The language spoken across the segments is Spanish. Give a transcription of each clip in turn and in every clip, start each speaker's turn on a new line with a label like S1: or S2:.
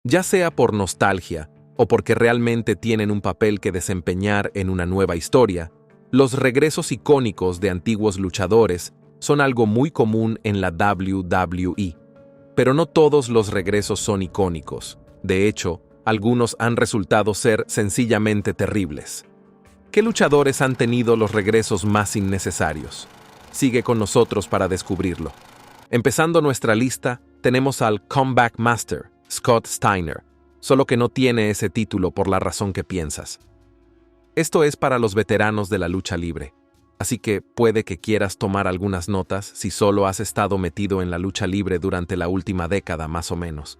S1: Ya sea por nostalgia o porque realmente tienen un papel que desempeñar en una nueva historia, los regresos icónicos de antiguos luchadores son algo muy común en la WWE. Pero no todos los regresos son icónicos. De hecho, algunos han resultado ser sencillamente terribles. ¿Qué luchadores han tenido los regresos más innecesarios? Sigue con nosotros para descubrirlo. Empezando nuestra lista, tenemos al Comeback Master, Scott Steiner, solo que no tiene ese título por la razón que piensas. Esto es para los veteranos de la lucha libre, así que puede que quieras tomar algunas notas si solo has estado metido en la lucha libre durante la última década más o menos.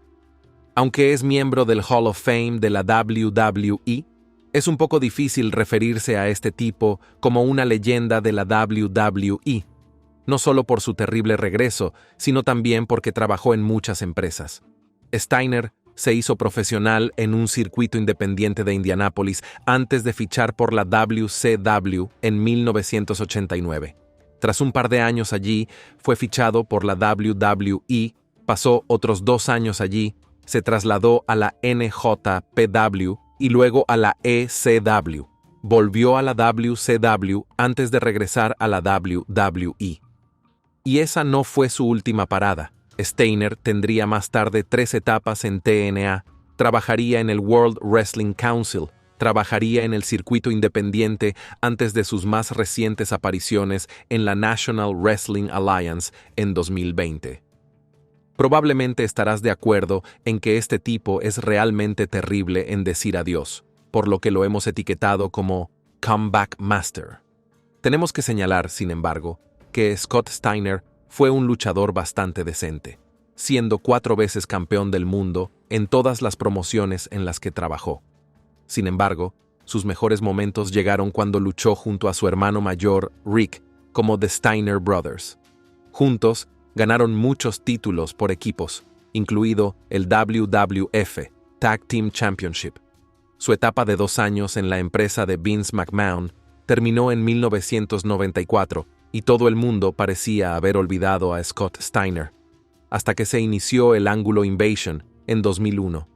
S1: Aunque es miembro del Hall of Fame de la WWE, es un poco difícil referirse a este tipo como una leyenda de la WWE, no solo por su terrible regreso, sino también porque trabajó en muchas empresas. Steiner se hizo profesional en un circuito independiente de Indianápolis antes de fichar por la WCW en 1989. Tras un par de años allí, fue fichado por la WWE, pasó otros 2 años allí, se trasladó a la NJPW y luego a la ECW. Volvió a la WCW antes de regresar a la WWE. Y esa no fue su última parada. Steiner tendría más tarde 3 etapas en TNA, trabajaría en el World Wrestling Council, trabajaría en el circuito independiente antes de sus más recientes apariciones en la National Wrestling Alliance en 2020. Probablemente estarás de acuerdo en que este tipo es realmente terrible en decir adiós, por lo que lo hemos etiquetado como Comeback Master. Tenemos que señalar, sin embargo, que Scott Steiner fue un luchador bastante decente, siendo 4 veces campeón del mundo en todas las promociones en las que trabajó. Sin embargo, sus mejores momentos llegaron cuando luchó junto a su hermano mayor, Rick, como The Steiner Brothers. Juntos, ganaron muchos títulos por equipos, incluido el WWF Tag Team Championship. Su etapa de 2 años en la empresa de Vince McMahon terminó en 1994 y todo el mundo parecía haber olvidado a Scott Steiner, hasta que se inició el Ángulo Invasion en 2001.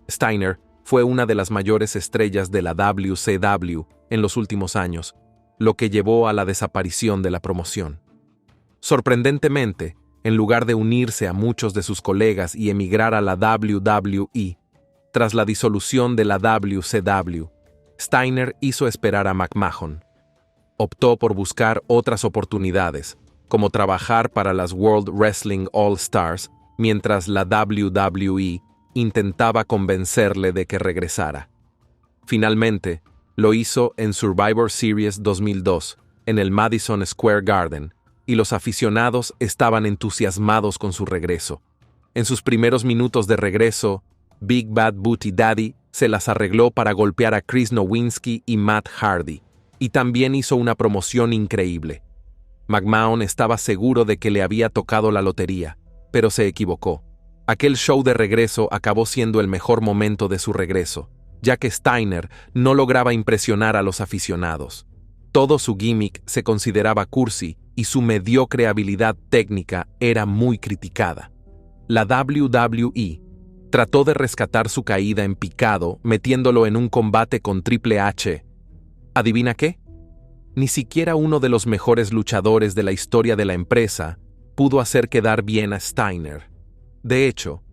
S1: Steiner fue una de las mayores estrellas de la WCW en los últimos años, lo que llevó a la desaparición de la promoción. Sorprendentemente, en lugar de unirse a muchos de sus colegas y emigrar a la WWE, tras la disolución de la WCW, Steiner hizo esperar a McMahon. Optó por buscar otras oportunidades, como trabajar para las World Wrestling All-Stars, mientras la WWE intentaba convencerle de que regresara. Finalmente, lo hizo en Survivor Series 2002, en el Madison Square Garden, y los aficionados estaban entusiasmados con su regreso. En sus primeros minutos de regreso, Big Bad Booty Daddy se las arregló para golpear a Chris Nowinski y Matt Hardy, y también hizo una promoción increíble. McMahon estaba seguro de que le había tocado la lotería, pero se equivocó. Aquel show de regreso acabó siendo el mejor momento de su regreso, ya que Steiner no lograba impresionar a los aficionados. Todo su gimmick se consideraba cursi y su mediocre habilidad técnica era muy criticada. La WWE trató de rescatar su caída en picado metiéndolo en un combate con Triple H. ¿Adivina qué? Ni siquiera uno de los mejores luchadores de la historia de la empresa pudo hacer quedar bien a Steiner. De hecho,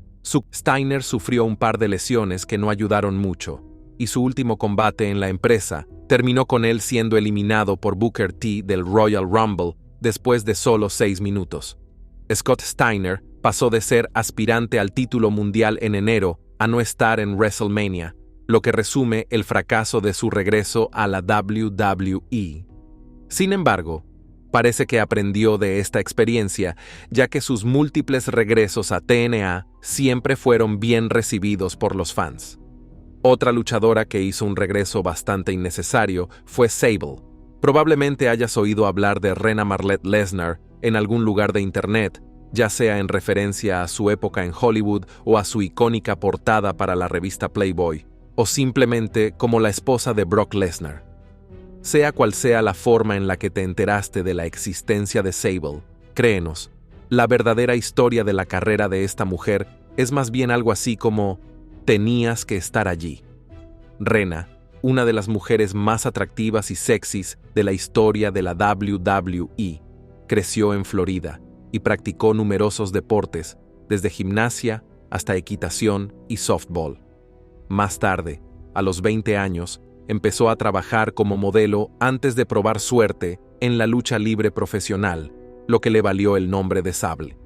S1: Steiner sufrió un par de lesiones que no ayudaron mucho, y su último combate en la empresa terminó con él siendo eliminado por Booker T del Royal Rumble después de solo 6 minutos. Scott Steiner pasó de ser aspirante al título mundial en enero a no estar en WrestleMania, lo que resume el fracaso de su regreso a la WWE. Sin embargo, parece que aprendió de esta experiencia, ya que sus múltiples regresos a TNA siempre fueron bien recibidos por los fans. Otra luchadora que hizo un regreso bastante innecesario fue Sable. Probablemente hayas oído hablar de Rena Marlette Lesnar en algún lugar de internet, ya sea en referencia a su época en Hollywood o a su icónica portada para la revista Playboy, o simplemente como la esposa de Brock Lesnar. Sea cual sea la forma en la que te enteraste de la existencia de Sable, créenos, la verdadera historia de la carrera de esta mujer es más bien algo así como: Tenías que estar allí. Rena, una de las mujeres más atractivas y sexys de la historia de la WWE, creció en Florida y practicó numerosos deportes, desde gimnasia hasta equitación y softball. Más tarde, a los 20 años, empezó a trabajar como modelo antes de probar suerte en la lucha libre profesional, lo que le valió el nombre de Sable.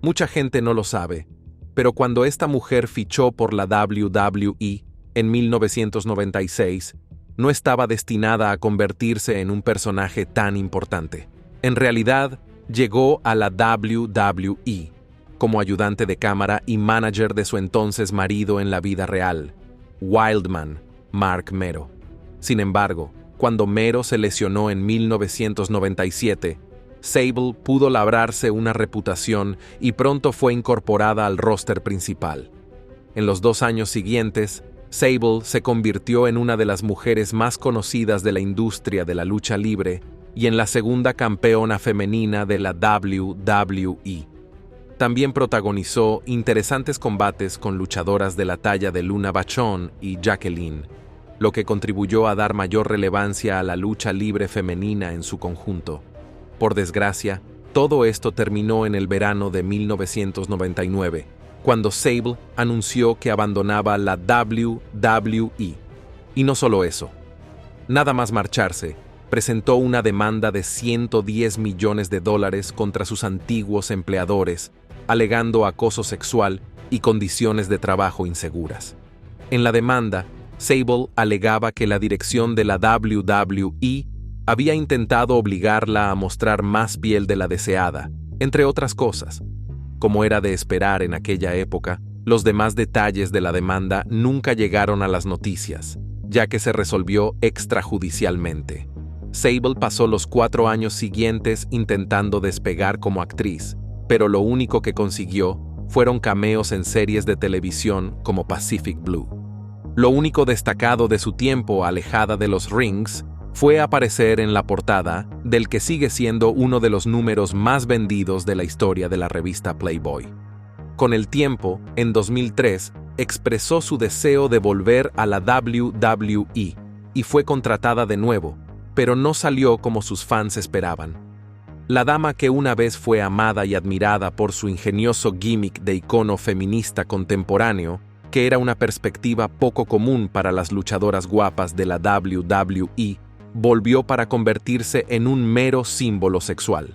S1: Mucha gente no lo sabe, pero cuando esta mujer fichó por la WWE en 1996, no estaba destinada a convertirse en un personaje tan importante. En realidad, llegó a la WWE como ayudante de cámara y manager de su entonces marido en la vida real, Wildman, Marc Mero. Sin embargo, cuando Mero se lesionó en 1997, Sable pudo labrarse una reputación y pronto fue incorporada al roster principal. En los 2 años siguientes, Sable se convirtió en una de las mujeres más conocidas de la industria de la lucha libre y en la segunda campeona femenina de la WWE. También protagonizó interesantes combates con luchadoras de la talla de Luna Vachon y Jacqueline, lo que contribuyó a dar mayor relevancia a la lucha libre femenina en su conjunto. Por desgracia, todo esto terminó en el verano de 1999, cuando Sable anunció que abandonaba la WWE. Y no solo eso. Nada más marcharse, presentó una demanda de $110 millones contra sus antiguos empleadores, alegando acoso sexual y condiciones de trabajo inseguras. En la demanda, Sable alegaba que la dirección de la WWE había intentado obligarla a mostrar más piel de la deseada, entre otras cosas. Como era de esperar en aquella época, los demás detalles de la demanda nunca llegaron a las noticias, ya que se resolvió extrajudicialmente. Sable pasó los 4 años siguientes intentando despegar como actriz, pero lo único que consiguió fueron cameos en series de televisión como Pacific Blue. Lo único destacado de su tiempo alejada de los rings fue aparecer en la portada del que sigue siendo uno de los números más vendidos de la historia de la revista Playboy. Con el tiempo, en 2003, expresó su deseo de volver a la WWE y fue contratada de nuevo, pero no salió como sus fans esperaban. La dama que una vez fue amada y admirada por su ingenioso gimmick de icono feminista contemporáneo, que era una perspectiva poco común para las luchadoras guapas de la WWE, volvió para convertirse en un mero símbolo sexual.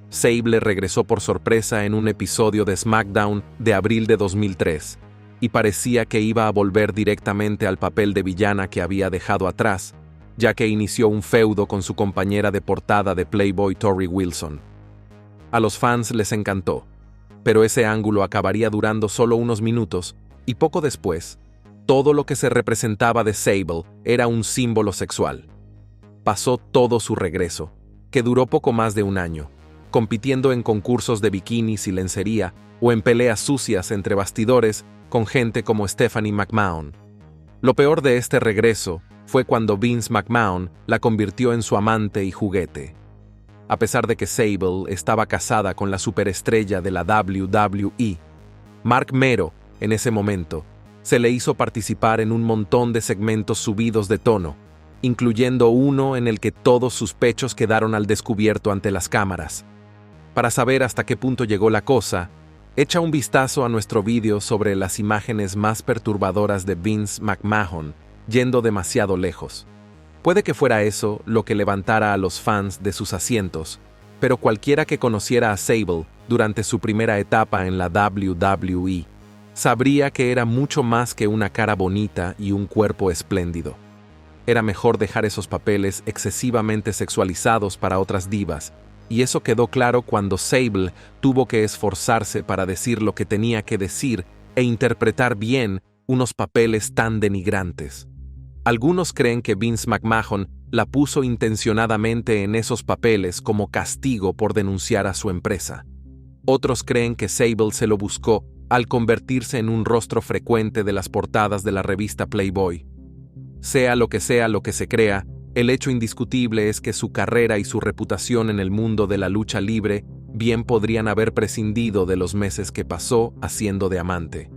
S1: Sable regresó por sorpresa en un episodio de SmackDown de abril de 2003, y parecía que iba a volver directamente al papel de villana que había dejado atrás, ya que inició un feudo con su compañera de portada de Playboy Torrie Wilson. A los fans les encantó, pero ese ángulo acabaría durando solo unos minutos, y poco después, todo lo que se representaba de Sable era un símbolo sexual. Pasó todo su regreso, que duró poco más de 1 año, compitiendo en concursos de bikinis y lencería o en peleas sucias entre bastidores con gente como Stephanie McMahon. Lo peor de este regreso fue cuando Vince McMahon la convirtió en su amante y juguete. A pesar de que Sable estaba casada con la superestrella de la WWE, Marc Mero, en ese momento, se le hizo participar en un montón de segmentos subidos de tono, incluyendo uno en el que todos sus pechos quedaron al descubierto ante las cámaras. Para saber hasta qué punto llegó la cosa, echa un vistazo a nuestro vídeo sobre las imágenes más perturbadoras de Vince McMahon yendo demasiado lejos. Puede que fuera eso lo que levantara a los fans de sus asientos, pero cualquiera que conociera a Sable durante su primera etapa en la WWE sabría que era mucho más que una cara bonita y un cuerpo espléndido. Era mejor dejar esos papeles excesivamente sexualizados para otras divas, y eso quedó claro cuando Sable tuvo que esforzarse para decir lo que tenía que decir e interpretar bien unos papeles tan denigrantes. Algunos creen que Vince McMahon la puso intencionadamente en esos papeles como castigo por denunciar a su empresa. Otros creen que Sable se lo buscó al convertirse en un rostro frecuente de las portadas de la revista Playboy. Sea lo que se crea, el hecho indiscutible es que su carrera y su reputación en el mundo de la lucha libre bien podrían haber prescindido de los meses que pasó haciendo de amante.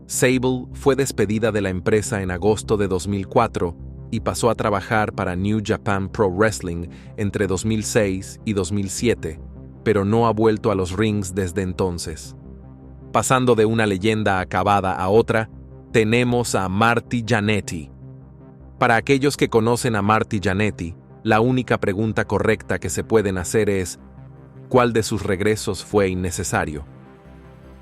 S1: Sable fue despedida de la empresa en agosto de 2004 y pasó a trabajar para New Japan Pro Wrestling entre 2006 y 2007, pero no ha vuelto a los rings desde entonces. Pasando de una leyenda acabada a otra, tenemos a Marty Jannetty. Para aquellos que conocen a Marty Jannetty, la única pregunta correcta que se pueden hacer es: ¿cuál de sus regresos fue innecesario?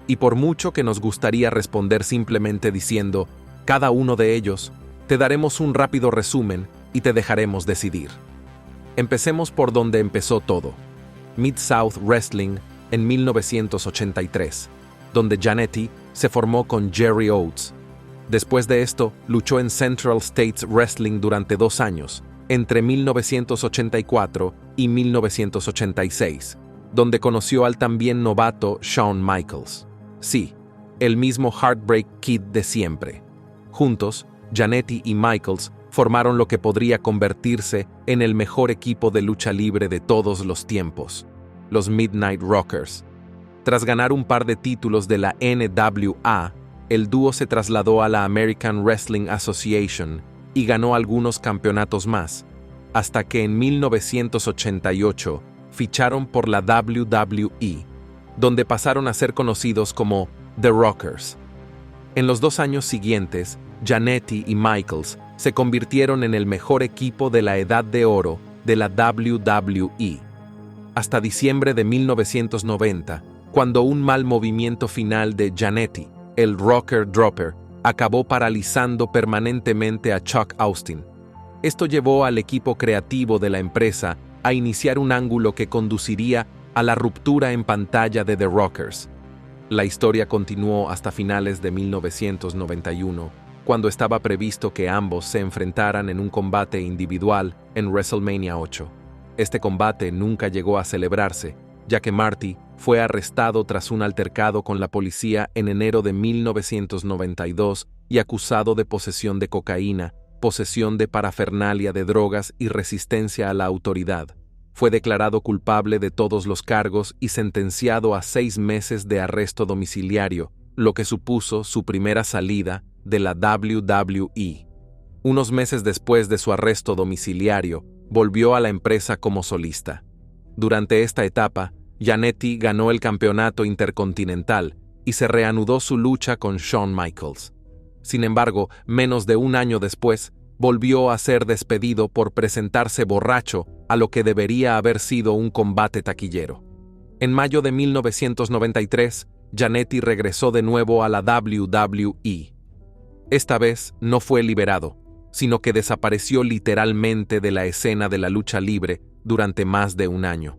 S1: Y por mucho que nos gustaría responder simplemente diciendo cada uno de ellos, te daremos un rápido resumen y te dejaremos decidir. Empecemos por donde empezó todo: Mid-South Wrestling en 1983, donde Jannetty se formó con Jerry Oates. Después de esto, luchó en Central States Wrestling durante 2 años, entre 1984 y 1986, donde conoció al también novato Shawn Michaels. Sí, el mismo Heartbreak Kid de siempre. Juntos, Jannetty y Michaels formaron lo que podría convertirse en el mejor equipo de lucha libre de todos los tiempos, los Midnight Rockers. Tras ganar un par de títulos de la NWA, el dúo se trasladó a la American Wrestling Association y ganó algunos campeonatos más, hasta que en 1988 ficharon por la WWE, donde pasaron a ser conocidos como The Rockers. En los 2 años siguientes, Jannetty y Michaels se convirtieron en el mejor equipo de la Edad de Oro de la WWE, hasta diciembre de 1990, cuando un mal movimiento final de Jannetty, el Rocker Dropper, acabó paralizando permanentemente a Chuck Austin. Esto llevó al equipo creativo de la empresa a iniciar un ángulo que conduciría a la ruptura en pantalla de The Rockers. La historia continuó hasta finales de 1991, cuando estaba previsto que ambos se enfrentaran en un combate individual en WrestleMania 8. Este combate nunca llegó a celebrarse, ya que Marty fue arrestado tras un altercado con la policía en enero de 1992 y acusado de posesión de cocaína, posesión de parafernalia de drogas y resistencia a la autoridad. Fue declarado culpable de todos los cargos y sentenciado a 6 meses de arresto domiciliario, lo que supuso su primera salida de la WWE. Unos meses después de su arresto domiciliario, volvió a la empresa como solista. Durante esta etapa, Jannetty ganó el campeonato intercontinental y se reanudó su lucha con Shawn Michaels. Sin embargo, menos de 1 año después, volvió a ser despedido por presentarse borracho a lo que debería haber sido un combate taquillero. En mayo de 1993, Jannetty regresó de nuevo a la WWE. Esta vez no fue liberado, sino que desapareció literalmente de la escena de la lucha libre durante más de 1 año.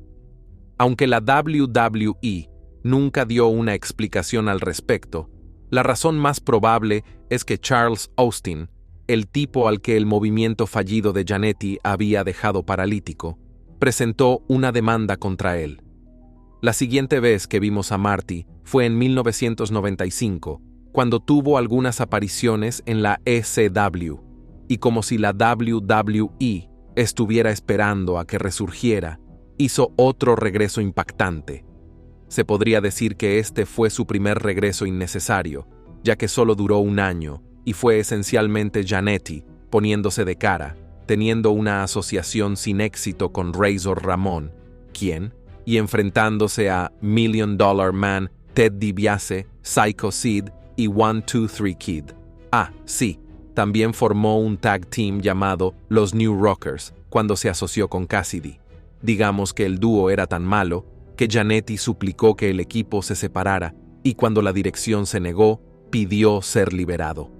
S1: Aunque la WWE nunca dio una explicación al respecto, la razón más probable es que Charles Austin, el tipo al que el movimiento fallido de Jannetty había dejado paralítico, presentó una demanda contra él. La siguiente vez que vimos a Marty fue en 1995, cuando tuvo algunas apariciones en la ECW, y como si la WWE estuviera esperando a que resurgiera, hizo otro regreso impactante. Se podría decir que este fue su primer regreso innecesario, ya que solo duró 1 año, y fue esencialmente Jannetty poniéndose de cara, teniendo una asociación sin éxito con Razor Ramón, y enfrentándose a Million Dollar Man, Ted DiBiase, Psycho Sid y 1-2-3 Kid. Sí, también formó un tag team llamado los New Rockers cuando se asoció con Cassidy. Digamos que el dúo era tan malo que Jannetty suplicó que el equipo se separara y cuando la dirección se negó, pidió ser liberado.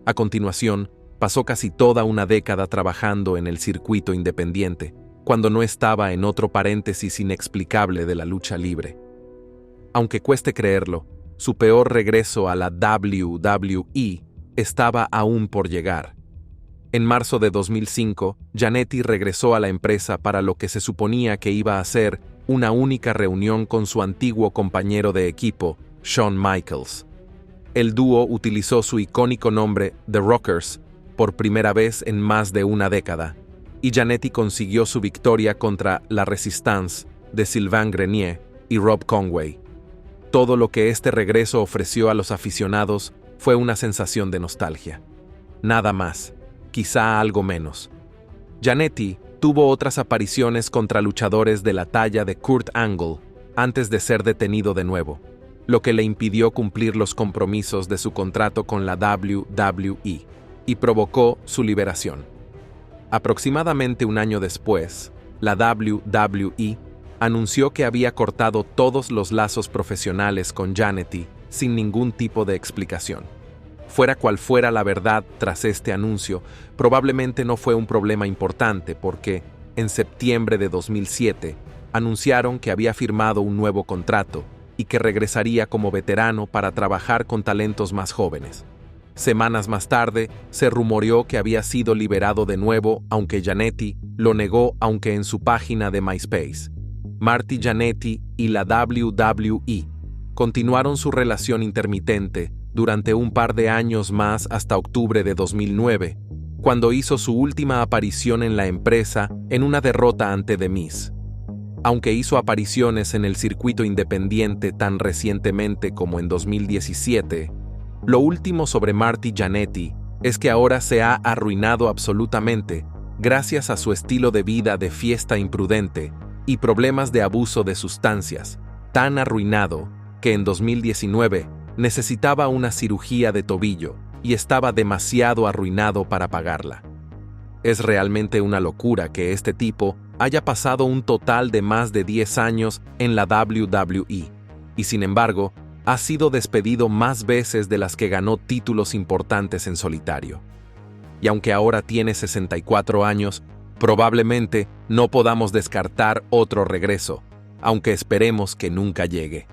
S1: A continuación, pasó casi toda una década trabajando en el circuito independiente, cuando no estaba en otro paréntesis inexplicable de la lucha libre. Aunque cueste creerlo, su peor regreso a la WWE estaba aún por llegar. En marzo de 2005, Jannetty regresó a la empresa para lo que se suponía que iba a ser una única reunión con su antiguo compañero de equipo, Shawn Michaels. El dúo utilizó su icónico nombre, The Rockers, por primera vez en más de 1 década, y Jannetty consiguió su victoria contra La Resistance de Sylvain Grenier y Rob Conway. Todo lo que este regreso ofreció a los aficionados fue una sensación de nostalgia. Nada más, quizá algo menos. Jannetty tuvo otras apariciones contra luchadores de la talla de Kurt Angle antes de ser detenido de nuevo, lo que le impidió cumplir los compromisos de su contrato con la WWE y provocó su liberación. Aproximadamente un año después, la WWE anunció que había cortado todos los lazos profesionales con Jannetty sin ningún tipo de explicación. Fuera cual fuera la verdad tras este anuncio, probablemente no fue un problema importante porque, en septiembre de 2007, anunciaron que había firmado un nuevo contrato y que regresaría como veterano para trabajar con talentos más jóvenes. Semanas más tarde, se rumoreó que había sido liberado de nuevo, aunque Jannetty lo negó, aunque en su página de MySpace. Marty Jannetty y la WWE continuaron su relación intermitente durante un par de años más hasta octubre de 2009, cuando hizo su última aparición en la empresa en una derrota ante The Miz. Aunque hizo apariciones en el circuito independiente tan recientemente como en 2017, lo último sobre Marty Jannetty es que ahora se ha arruinado absolutamente gracias a su estilo de vida de fiesta imprudente y problemas de abuso de sustancias, tan arruinado que en 2019 necesitaba una cirugía de tobillo y estaba demasiado arruinado para pagarla. Es realmente una locura que este tipo haya pasado un total de más de 10 años en la WWE, y sin embargo, ha sido despedido más veces de las que ganó títulos importantes en solitario. Y aunque ahora tiene 64 años, probablemente no podamos descartar otro regreso, aunque esperemos que nunca llegue.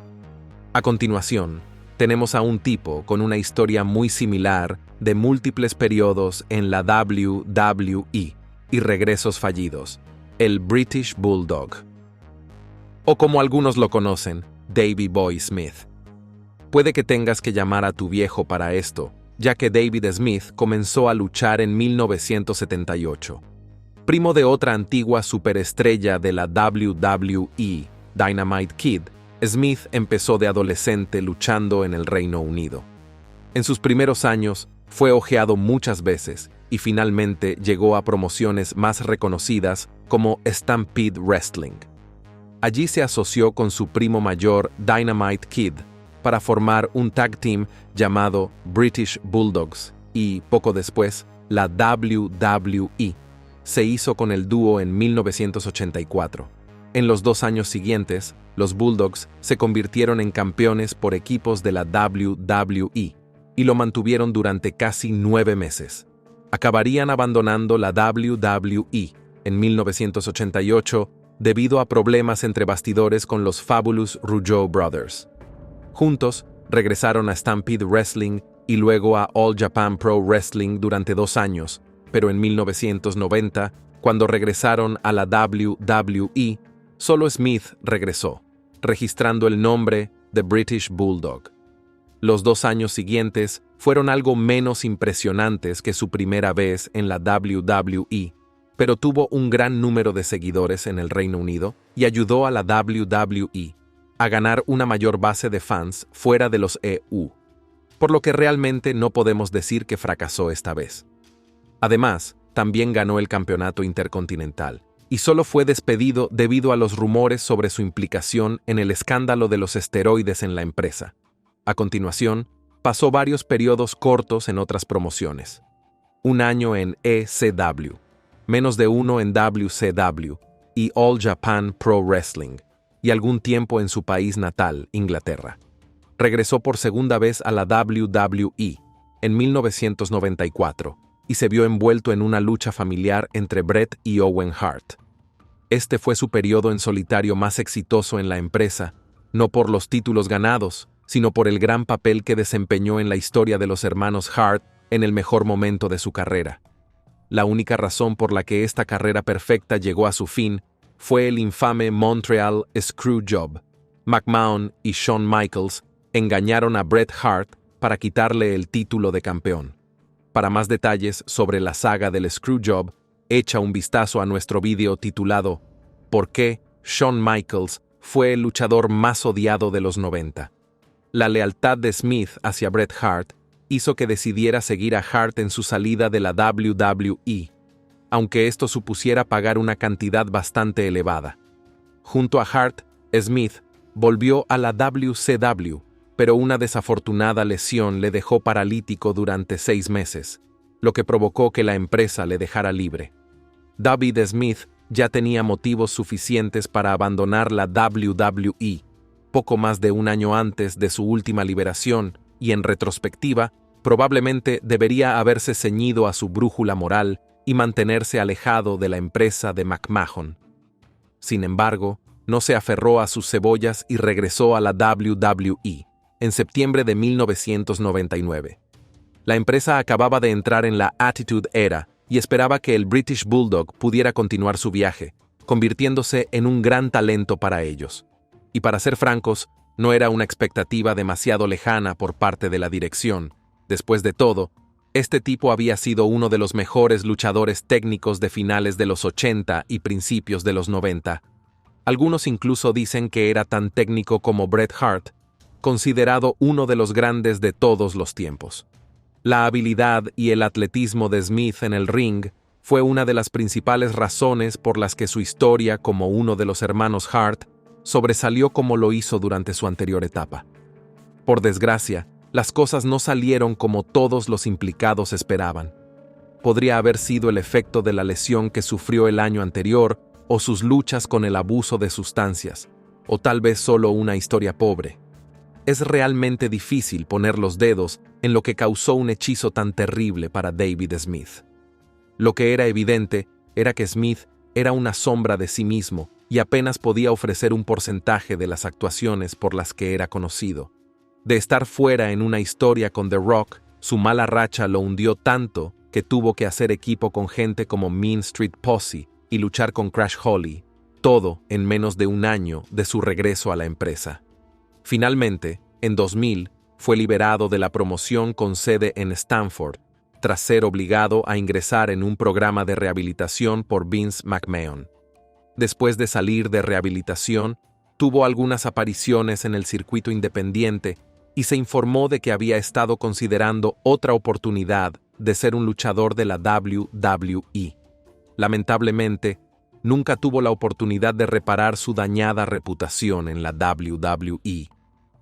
S1: A continuación, tenemos a un tipo con una historia muy similar de múltiples periodos en la WWE y regresos fallidos, el British Bulldog. O como algunos lo conocen, Davey Boy Smith. Puede que tengas que llamar a tu viejo para esto, ya que David Smith comenzó a luchar en 1978. Primo de otra antigua superestrella de la WWE, Dynamite Kid, Smith empezó de adolescente luchando en el Reino Unido. En sus primeros años, fue ojeado muchas veces y finalmente llegó a promociones más reconocidas como Stampede Wrestling. Allí se asoció con su primo mayor Dynamite Kid para formar un tag team llamado British Bulldogs y, poco después, la WWE se hizo con el dúo en 1984. En los 2 años siguientes, los Bulldogs se convirtieron en campeones por equipos de la WWE y lo mantuvieron durante casi 9 meses. Acabarían abandonando la WWE en 1988 debido a problemas entre bastidores con los Fabulous Rougeau Brothers. Juntos, regresaron a Stampede Wrestling y luego a All Japan Pro Wrestling durante 2 años, pero en 1990, cuando regresaron a la WWE, solo Smith regresó, registrando el nombre de British Bulldog. Los 2 años siguientes fueron algo menos impresionantes que su primera vez en la WWE, pero tuvo un gran número de seguidores en el Reino Unido y ayudó a la WWE a ganar una mayor base de fans fuera de los EU, por lo que realmente no podemos decir que fracasó esta vez. Además, también ganó el campeonato intercontinental, y solo fue despedido debido a los rumores sobre su implicación en el escándalo de los esteroides en la empresa. A continuación, pasó varios periodos cortos en otras promociones. 1 año en ECW, menos de 1 en WCW y All Japan Pro Wrestling, y algún tiempo en su país natal, Inglaterra. Regresó por segunda vez a la WWE en 1994 y se vio envuelto en una lucha familiar entre Bret y Owen Hart. Este fue su periodo en solitario más exitoso en la empresa, no por los títulos ganados, sino por el gran papel que desempeñó en la historia de los hermanos Hart en el mejor momento de su carrera. La única razón por la que esta carrera perfecta llegó a su fin fue el infame Montreal Screwjob. McMahon y Shawn Michaels engañaron a Bret Hart para quitarle el título de campeón. Para más detalles sobre la saga del Screwjob, echa un vistazo a nuestro vídeo titulado ¿Por qué Shawn Michaels fue el luchador más odiado de los 90? La lealtad de Smith hacia Bret Hart hizo que decidiera seguir a Hart en su salida de la WWE, aunque esto supusiera pagar una cantidad bastante elevada. Junto a Hart, Smith volvió a la WCW, pero una desafortunada lesión le dejó paralítico durante 6 meses, lo que provocó que la empresa le dejara libre. David Smith ya tenía motivos suficientes para abandonar la WWE, poco más de un año antes de su última liberación, y en retrospectiva, probablemente debería haberse ceñido a su brújula moral y mantenerse alejado de la empresa de McMahon. Sin embargo, no se aferró a sus cebollas y regresó a la WWE en septiembre de 1999. La empresa acababa de entrar en la Attitude Era y esperaba que el British Bulldog pudiera continuar su viaje, convirtiéndose en un gran talento para ellos. Y para ser francos, no era una expectativa demasiado lejana por parte de la dirección. Después de todo, este tipo había sido uno de los mejores luchadores técnicos de finales de los 80 y principios de los 90. Algunos incluso dicen que era tan técnico como Bret Hart, considerado uno de los grandes de todos los tiempos. La habilidad y el atletismo de Smith en el ring fue una de las principales razones por las que su historia como uno de los hermanos Hart sobresalió como lo hizo durante su anterior etapa. Por desgracia, las cosas no salieron como todos los implicados esperaban. Podría haber sido el efecto de la lesión que sufrió el año anterior o sus luchas con el abuso de sustancias, o tal vez solo una historia pobre. Es realmente difícil poner los dedos en lo que causó un hechizo tan terrible para David Smith. Lo que era evidente era que Smith era una sombra de sí mismo y apenas podía ofrecer un porcentaje de las actuaciones por las que era conocido. De estar fuera en una historia con The Rock, su mala racha lo hundió tanto que tuvo que hacer equipo con gente como Mean Street Posse y luchar con Crash Holly, todo en menos de un año de su regreso a la empresa. Finalmente, en 2000, fue liberado de la promoción con sede en Stamford, tras ser obligado a ingresar en un programa de rehabilitación por Vince McMahon. Después de salir de rehabilitación, tuvo algunas apariciones en el circuito independiente y se informó de que había estado considerando otra oportunidad de ser un luchador de la WWE. Lamentablemente, nunca tuvo la oportunidad de reparar su dañada reputación en la WWE,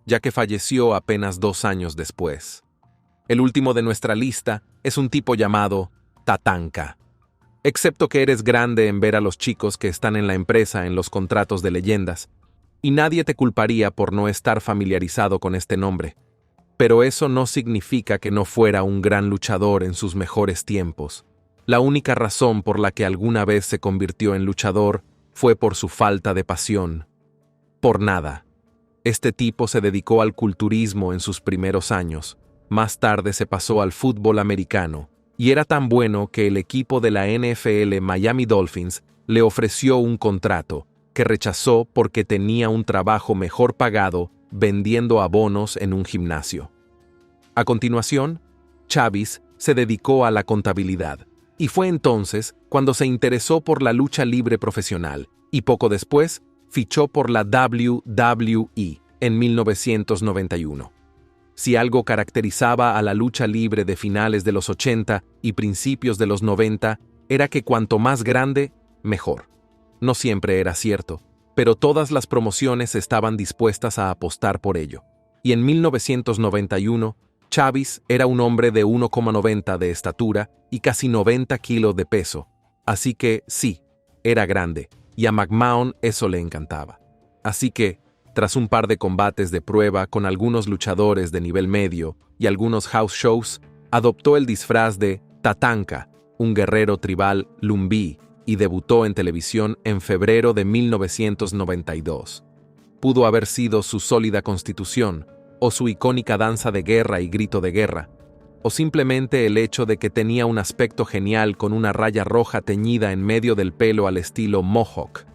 S1: ya que falleció apenas 2 años después. El último de nuestra lista es un tipo llamado Tatanka. Excepto que eres grande en ver a los chicos que están en la empresa en los contratos de leyendas, y nadie te culparía por no estar familiarizado con este nombre. Pero eso no significa que no fuera un gran luchador en sus mejores tiempos. La única razón por la que alguna vez se convirtió en luchador fue por su falta de pasión. Por nada. Este tipo se dedicó al culturismo en sus primeros años. Más tarde se pasó al fútbol americano, y era tan bueno que el equipo de la NFL Miami Dolphins le ofreció un contrato que rechazó porque tenía un trabajo mejor pagado vendiendo abonos en un gimnasio. A continuación, Chavis se dedicó a la contabilidad, y fue entonces cuando se interesó por la lucha libre profesional, y poco después fichó por la WWE en 1991. Si algo caracterizaba a la lucha libre de finales de los 80 y principios de los 90, era que cuanto más grande, mejor. No siempre era cierto, pero todas las promociones estaban dispuestas a apostar por ello. Y en 1991, Chavis era un hombre de 1,90 de estatura y casi 90 kilos de peso, así que sí, era grande, y a McMahon eso le encantaba. Así que, tras un par de combates de prueba con algunos luchadores de nivel medio y algunos house shows, adoptó el disfraz de Tatanka, un guerrero tribal Lumbí, y debutó en televisión en febrero de 1992. Pudo haber sido su sólida constitución, o su icónica danza de guerra y grito de guerra, o simplemente el hecho de que tenía un aspecto genial con una raya roja teñida en medio del pelo al estilo Mohawk.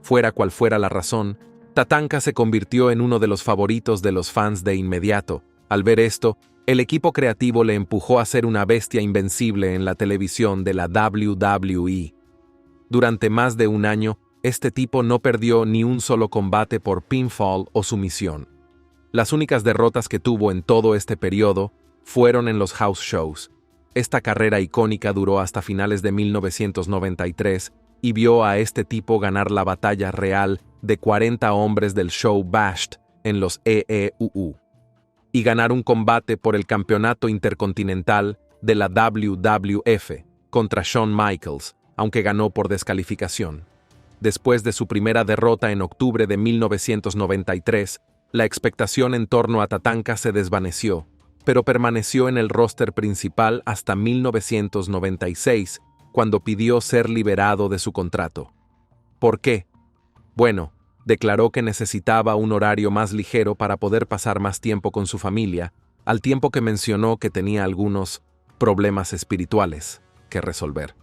S1: Fuera cual fuera la razón, Tatanka se convirtió en uno de los favoritos de los fans de inmediato. Al ver esto, el equipo creativo le empujó a ser una bestia invencible en la televisión de la WWE. Durante más de un año, este tipo no perdió ni un solo combate por pinfall o sumisión. Las únicas derrotas que tuvo en todo este periodo fueron en los house shows. Esta carrera icónica duró hasta finales de 1993 y vio a este tipo ganar la batalla real de 40 hombres del show Bashed en los EEUU y ganar un combate por el campeonato intercontinental de la WWF contra Shawn Michaels, aunque ganó por descalificación. Después de su primera derrota en octubre de 1993, la expectación en torno a Tatanka se desvaneció, pero permaneció en el roster principal hasta 1996, cuando pidió ser liberado de su contrato. ¿Por qué? Bueno, declaró que necesitaba un horario más ligero para poder pasar más tiempo con su familia, al tiempo que mencionó que tenía algunos problemas espirituales que resolver.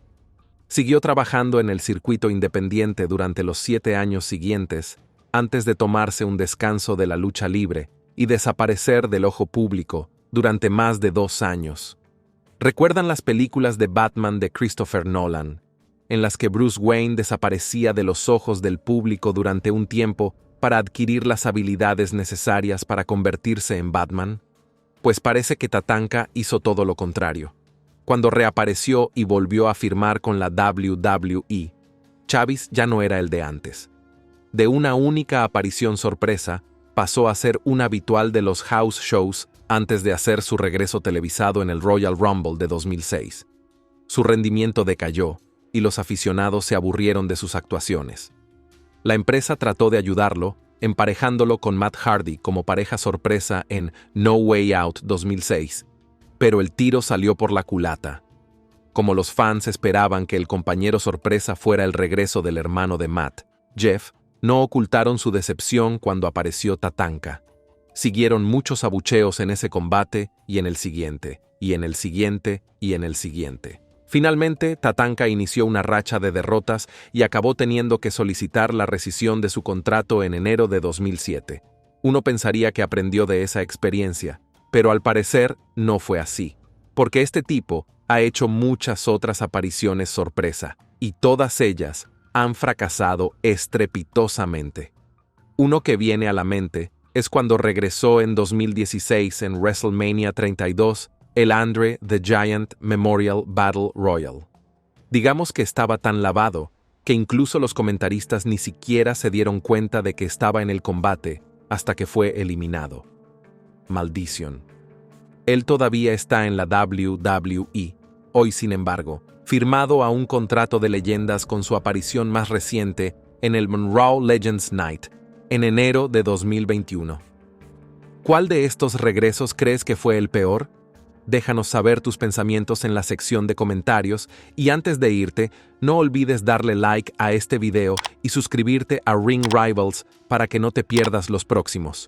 S1: Siguió trabajando en el circuito independiente durante los 7 años siguientes, antes de tomarse un descanso de la lucha libre y desaparecer del ojo público durante más de 2 años. ¿Recuerdan las películas de Batman de Christopher Nolan, en las que Bruce Wayne desaparecía de los ojos del público durante un tiempo para adquirir las habilidades necesarias para convertirse en Batman? Pues parece que Tatanka hizo todo lo contrario. Cuando reapareció y volvió a firmar con la WWE, Chavis ya no era el de antes. De una única aparición sorpresa, pasó a ser un habitual de los house shows antes de hacer su regreso televisado en el Royal Rumble de 2006. Su rendimiento decayó y los aficionados se aburrieron de sus actuaciones. La empresa trató de ayudarlo, emparejándolo con Matt Hardy como pareja sorpresa en No Way Out 2006, pero el tiro salió por la culata. Como los fans esperaban que el compañero sorpresa fuera el regreso del hermano de Matt, Jeff, no ocultaron su decepción cuando apareció Tatanka. Siguieron muchos abucheos en ese combate y en el siguiente, y en el siguiente, y en el siguiente. Finalmente, Tatanka inició una racha de derrotas y acabó teniendo que solicitar la rescisión de su contrato en enero de 2007. Uno pensaría que aprendió de esa experiencia, pero al parecer no fue así, porque este tipo ha hecho muchas otras apariciones sorpresa, y todas ellas han fracasado estrepitosamente. Uno que viene a la mente es cuando regresó en 2016 en WrestleMania 32, el Andre the Giant Memorial Battle Royal. Digamos que estaba tan lavado que incluso los comentaristas ni siquiera se dieron cuenta de que estaba en el combate hasta que fue eliminado. Maldición. Él todavía está en la WWE, hoy sin embargo, firmado a un contrato de leyendas con su aparición más reciente en el Monroe Legends Night, en enero de 2021. ¿Cuál de estos regresos crees que fue el peor? Déjanos saber tus pensamientos en la sección de comentarios y antes de irte, no olvides darle like a este video y suscribirte a Ring Rivals para que no te pierdas los próximos.